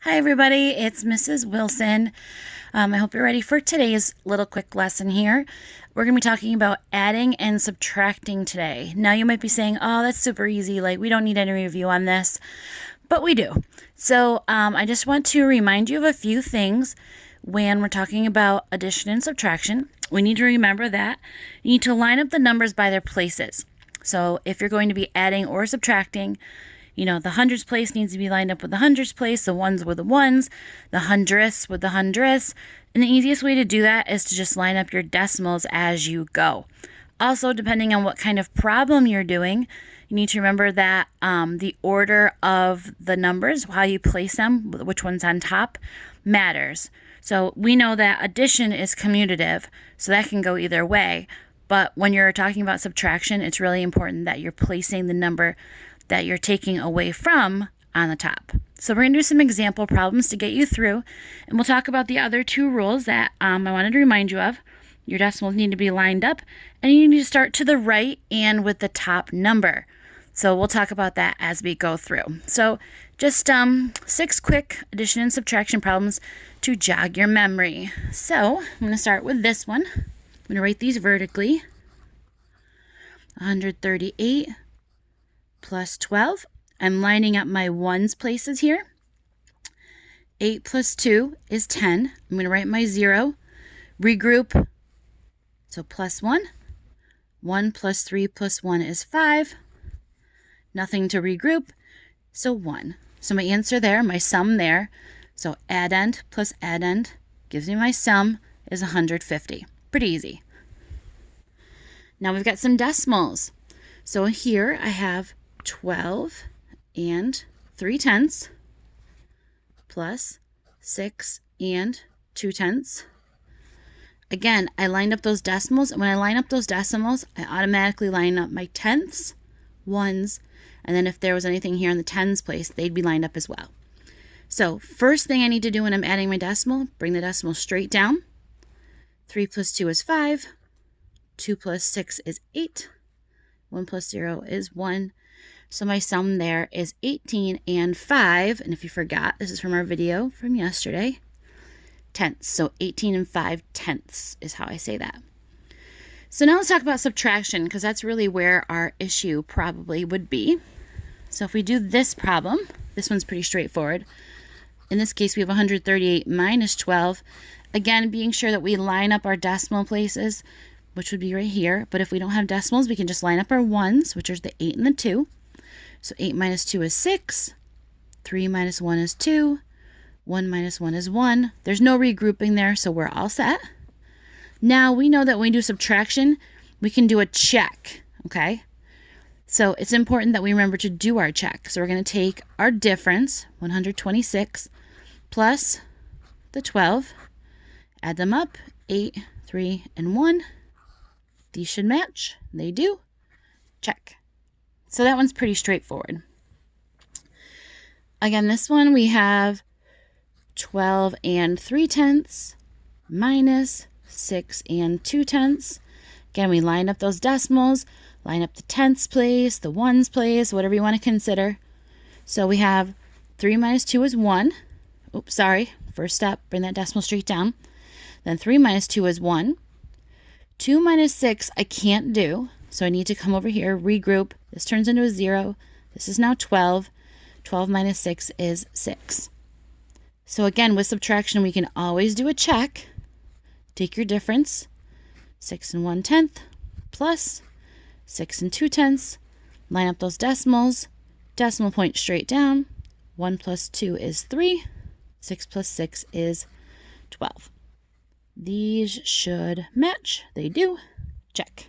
Hi everybody, it's Mrs. Wilson. I hope you're ready for today's little quick lesson here. We're going to be talking about adding and subtracting today. Now you might be saying, oh, that's super easy, like we don't need any review on this, but we do. So I just want to remind you of a few things when we're talking about addition and subtraction. We need to remember that you need to line up the numbers by their places. So if you're going to be adding or subtracting, the hundreds place needs to be lined up with the hundreds place, the ones with the ones, the hundredths with the hundredths. And the easiest way to do that is to just line up your decimals as you go. Also, depending on what kind of problem you're doing, you need to remember that the order of the numbers, how you place them, which one's on top, matters. So we know that addition is commutative, so that can go either way. But when you're talking about subtraction, it's really important that you're placing the number that you're taking away from on the top. So we're going to do some example problems to get you through, and we'll talk about the other two rules that I wanted to remind you of. Your decimals need to be lined up, and you need to start to the right and with the top number. So we'll talk about that as we go through. So just 6 quick addition and subtraction problems to jog your memory. So I'm going to start with this one. I'm going to write these vertically. 138 plus 12. I'm lining up my ones places here. 8 plus 2 is 10. I'm going to write my 0. Regroup. So plus 1. 1 plus 3 plus 1 is 5. Nothing to regroup. So 1. So my answer there, my sum there. So addend plus addend gives me my sum is 150. Pretty easy. Now we've got some decimals. So here I have 12 and 3/10 plus 6 and 2/10. Again, I lined up those decimals, and when I line up those decimals, I automatically line up my tenths, ones, and then if there was anything here in the tens place, they'd be lined up as well. So first thing I need to do when I'm adding my decimal, bring the decimal straight down. 3 plus 2 is 5. 2 plus 6 is 8. 1 plus 0 is 1. So my sum there is 18 and 5. And if you forgot, this is from our video from yesterday. Tenths. So 18 and 5/10 is how I say that. So now let's talk about subtraction, because that's really where our issue probably would be. So if we do this problem, this one's pretty straightforward. In this case, we have 138 minus 12. Again, being sure that we line up our decimal places, which would be right here. But if we don't have decimals, we can just line up our ones, which are the 8 and the 2. So 8 minus 2 is 6. 3 minus 1 is 2. 1 minus 1 is 1. There's no regrouping there, so we're all set. Now we know that when we do subtraction, we can do a check, okay? So it's important that we remember to do our check. So we're going to take our difference, 126, plus the 12, add them up, 8, 3, and 1. These should match. They do. Check. So that one's pretty straightforward. Again, this one we have 12 and 3/10 minus 6 and 2/10. Again, we line up those decimals, line up the tenths place, the ones place, whatever you want to consider. So we have 3 minus 2 is 1. Oops, sorry. First step, bring that decimal straight down. Then 3 minus 2 is 1. 2 minus 6 I can't do, so I need to come over here, regroup. This turns into a 0. This is now 12. 12 minus 6 is 6. So again, with subtraction, we can always do a check. Take your difference, 6 and 1/10, plus 6 and 2/10. Line up those decimals. Decimal point straight down. 1 plus 2 is 3. 6 plus 6 is 12. These should match. They do. Check.